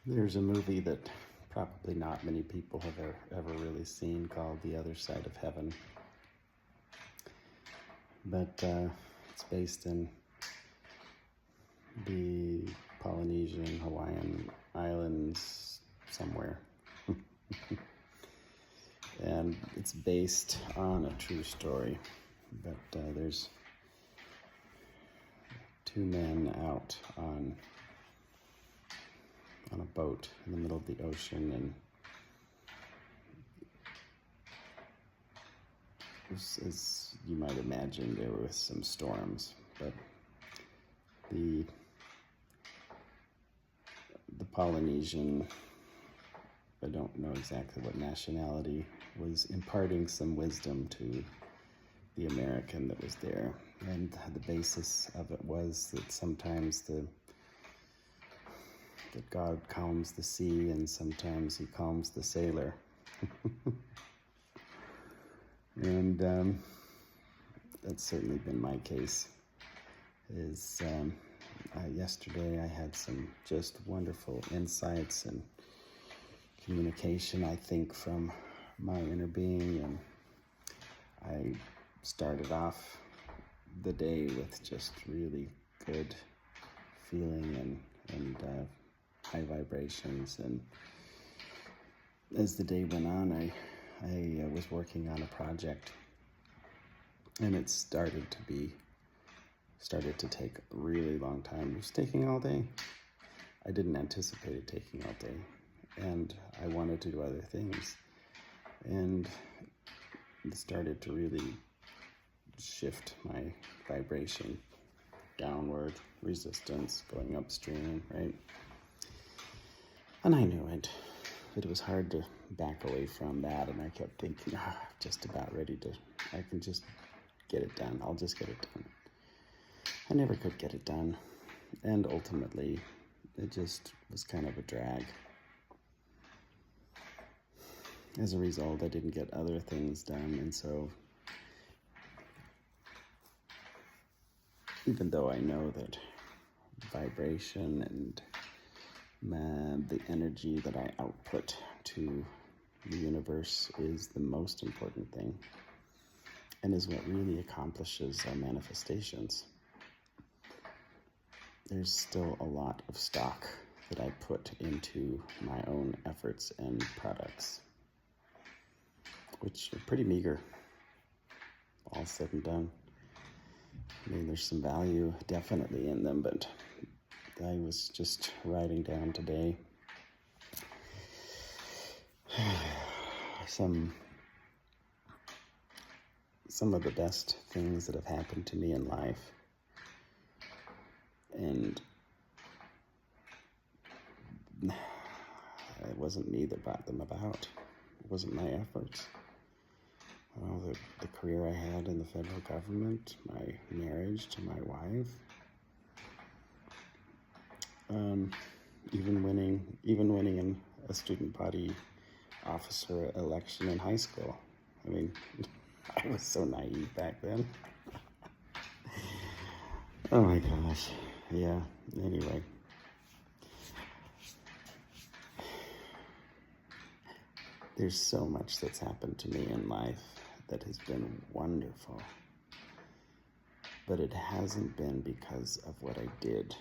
There's a movie that probably not many people have ever really seen called The Other Side of Heaven. But it's based in the Polynesian, Hawaiian islands somewhere. And it's based on a true story. But there's two men out on a boat in the middle of the ocean, and as you might imagine, there were some storms, but the Polynesian, I don't know exactly what nationality, was imparting some wisdom to the American that was there. And the basis of it was that sometimes that God calms the sea and sometimes he calms the sailor. And that's certainly been my case. Yesterday I had some just wonderful insights and communication, I think, from my inner being, and I started off the day with just really good feeling and high vibrations. And as the day went on, I was working on a project, and it started to take a really long time. It was taking all day. I didn't anticipate it taking all day, and I wanted to do other things, and it started to really shift my vibration downward, resistance going upstream, right? And I knew it, but it was hard to back away from that, and I kept thinking, just about ready to, I can just get it done. I'll just get it done. I never could get it done, and ultimately, it just was kind of a drag. As a result, I didn't get other things done, and so even though I know that vibration and the energy that I output to the universe is the most important thing, and is what really accomplishes our manifestations, there's still a lot of stock that I put into my own efforts and products, which are pretty meager, all said and done. I mean, there's some value definitely in them, but I was just writing down today some of the best things that have happened to me in life. And it wasn't me that brought them about. It wasn't my efforts. The career I had in the federal government, my marriage to my wife, even winning in a student body officer election in high school. I mean, I was so naive back then. Oh my gosh. Yeah, anyway. There's so much that's happened to me in life that has been wonderful. But it hasn't been because of what I did.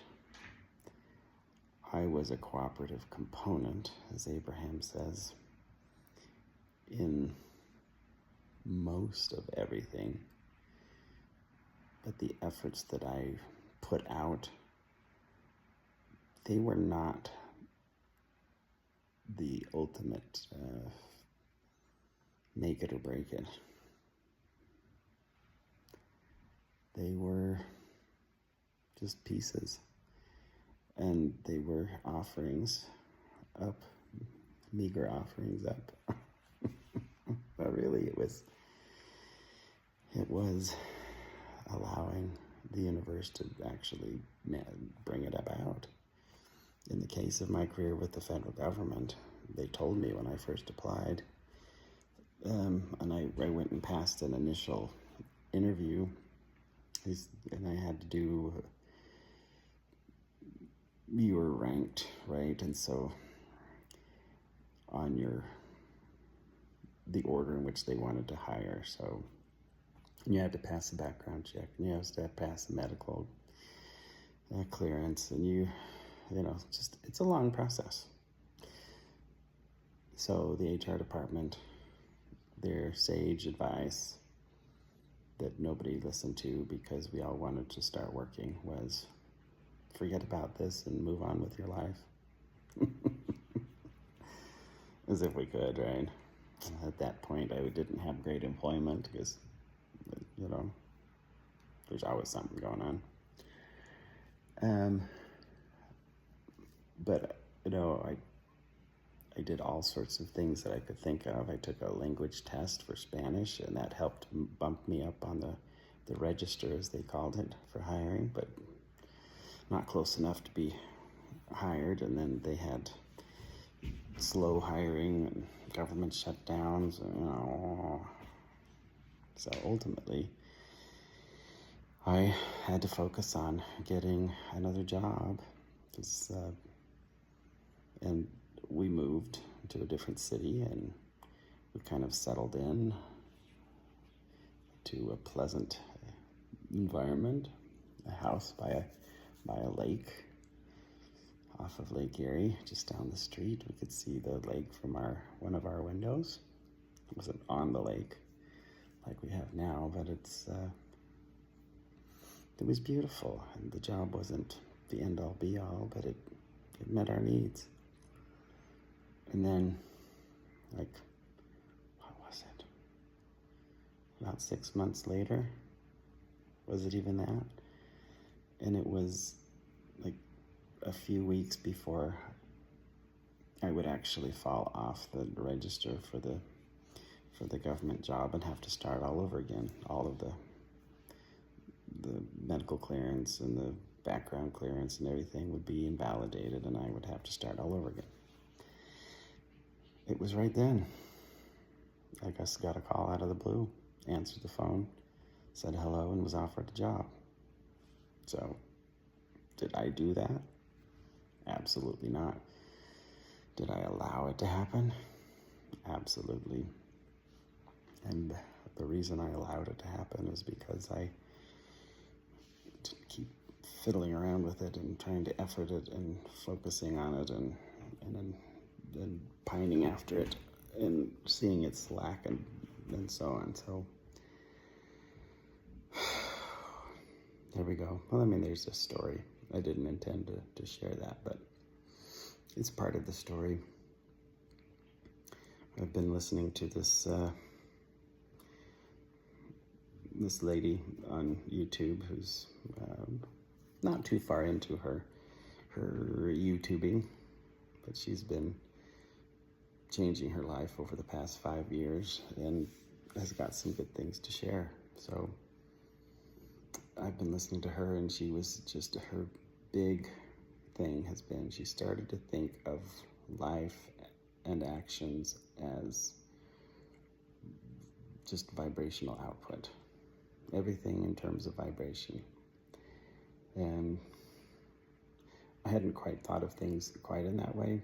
I was a cooperative component, as Abraham says, in most of everything. But the efforts that I put out, they were not the ultimate make it or break it. They were just pieces, and they were offerings up, meager offerings up. But really it was allowing the universe to actually bring it about. In the case of my career with the federal government, they told me when I first applied, and I went and passed an initial interview, and I had to do, you were ranked, right? And so on the order in which they wanted to hire. So you had to pass a background check, and you had to pass a medical clearance, and it's a long process. So the HR department, their sage advice that nobody listened to because we all wanted to start working was, forget about this and move on with your life. As if we could, right? At that point, I didn't have great employment because, there's always something going on. But, I did all sorts of things that I could think of. I took a language test for Spanish, and that helped bump me up on the register, as they called it, for hiring, but not close enough to be hired. And then they had slow hiring and government shutdowns. So ultimately, I had to focus on getting another job, and we moved to a different city, and we kind of settled in to a pleasant environment, a house by a lake, off of Lake Erie, just down the street. We could see the lake from one of our windows. It wasn't on the lake like we have now, but it was beautiful, and the job wasn't the end-all be-all, but it met our needs. And then, what was it? About 6 months later, was it even that? And it was a few weeks before I would actually fall off the register for the government job and have to start all over again. All of the medical clearance and the background clearance and everything would be invalidated, and I would have to start all over again. It was right then. I guess got a call out of the blue, answered the phone, said hello, and was offered a job. So, did I do that? Absolutely not. Did I allow it to happen? Absolutely. And the reason I allowed it to happen is because I didn't keep fiddling around with it and trying to effort it and focusing on it and pining after it and seeing its lack and so on. So there we go. Well, there's this story. I didn't intend to share that, but it's part of the story. I've been listening to this lady on YouTube who's not too far into her YouTubing, but she's been changing her life over the past 5 years and has got some good things to share. So I've been listening to her, and her big thing has been, she started to think of life and actions as just vibrational output. Everything in terms of vibration. And I hadn't quite thought of things quite in that way,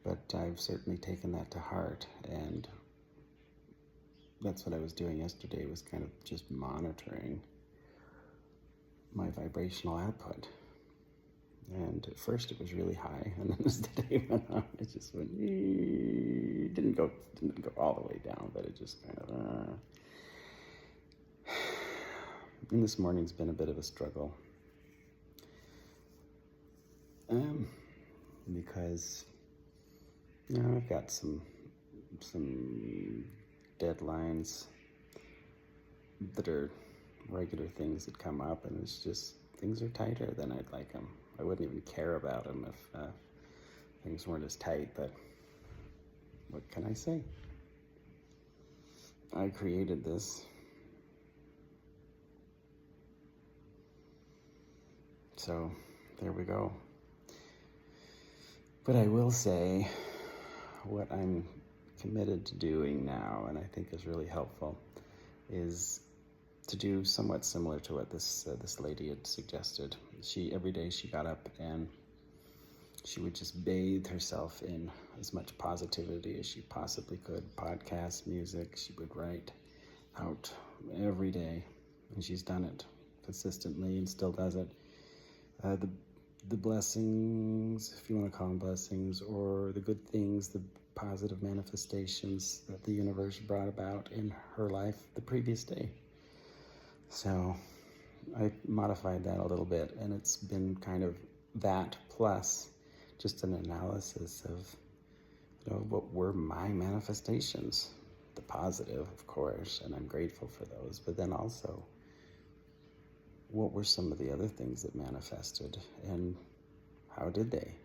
but I've certainly taken that to heart, and that's what I was doing yesterday, was kind of just monitoring my vibrational output. And at first it was really high, and then as the day went on, it just went, didn't go all the way down, but it just kind of, and this morning's been a bit of a struggle. Because I've got some deadlines that are regular things that come up, and it's just, things are tighter than I'd like them. I wouldn't even care about them if things weren't as tight, but what can I say? I created this. So there we go. But I will say, what I'm committed to doing now, and I think is really helpful, is to do somewhat similar to what this lady had suggested. Every day she got up and she would just bathe herself in as much positivity as she possibly could. Podcasts, music, she would write out every day, and she's done it consistently and still does it. The blessings, if you want to call them blessings, or the good things, the positive manifestations that the universe brought about in her life the previous day. So I modified that a little bit, and it's been kind of that plus just an analysis of, what were my manifestations? The positive, of course, and I'm grateful for those, but then also, what were some of the other things that manifested, and how did they?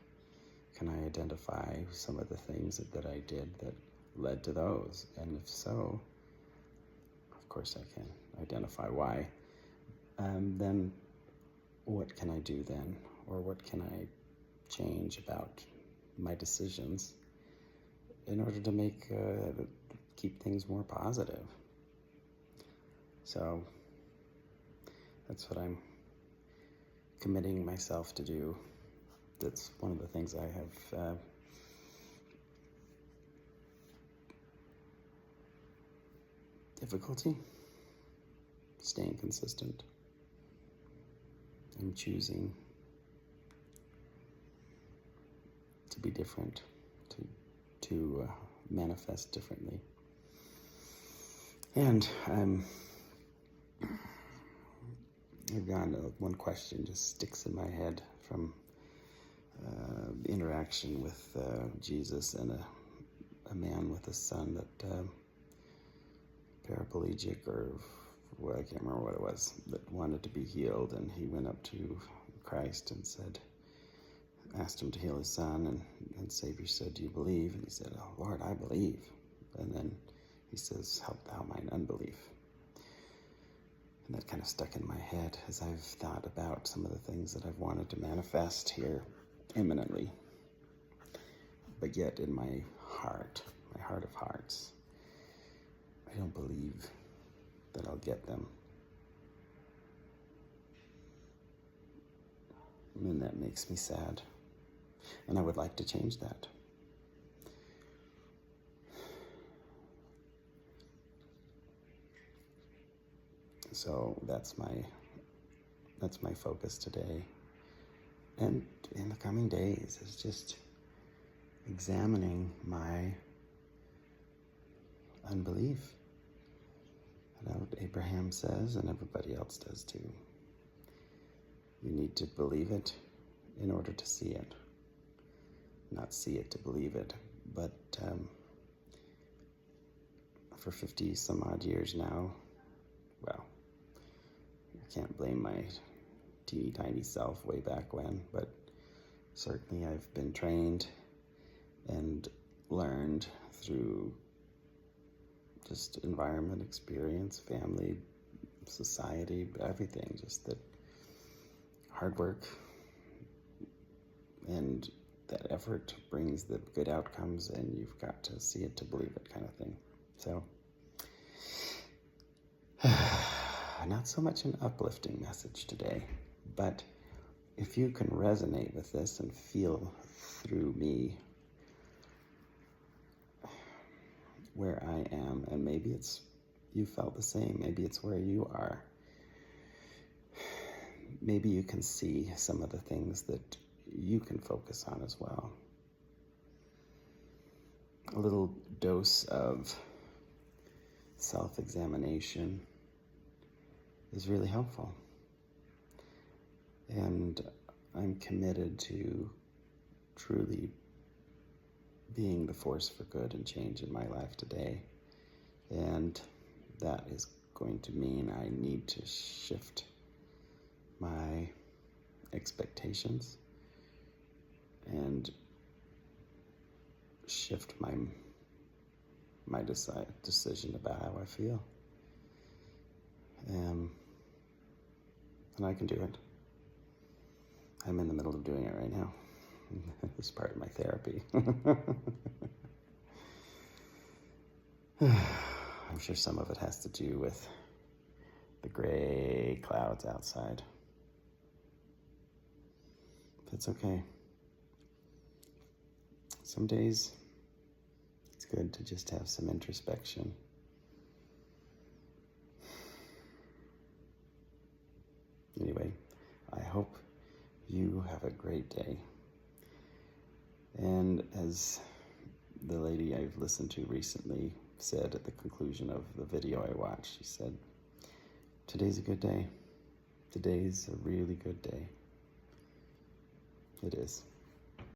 Can I identify some of the things that I did that led to those? And if so, of course I can identify why. Then what can I do then? Or what can I change about my decisions in order to keep things more positive? So that's what I'm committing myself to do. That's one of the things I have difficulty staying consistent and choosing to be different, to manifest differently. And I've got one question just sticks in my head from interaction with Jesus and a man with a son that paraplegic, or well, I can't remember what it was, that wanted to be healed, and he went up to Christ and asked him to heal his son, and Savior said, "Do you believe?" And he said, "Oh Lord, I believe." And then he says, "Help thou mine unbelief." And that kind of stuck in my head as I've thought about some of the things that I've wanted to manifest here imminently. But yet in my heart of hearts, I don't believe that I'll get them. And that makes me sad. And I would like to change that. So that's my focus today. And in the coming days is just examining my unbelief. And what Abraham says, and everybody else does too. You need to believe it in order to see it. Not see it to believe it. But for 50 some odd years now, well, I can't blame my teeny tiny self way back when, but certainly I've been trained and learned through just environment, experience, family, society, everything, just that hard work and that effort brings the good outcomes, and you've got to see it to believe it, kind of thing. So not so much an uplifting message today, but if you can resonate with this and feel through me where I am, and maybe you felt the same, maybe it's where you are, maybe you can see some of the things that you can focus on as well. A little dose of self-examination is really helpful. And I'm committed to truly being the force for good and change in my life today. And that is going to mean I need to shift my expectations and shift my decision about how I feel. And I can do it. I'm in the middle of doing it right now. This is part of my therapy. I'm sure some of it has to do with the gray clouds outside. But it's okay. some days it's good to just have some introspection. Anyway, I hope you have a great day. And as the lady I've listened to recently said at the conclusion of the video I watched, she said, "Today's a good day. Today's a really good day." It is.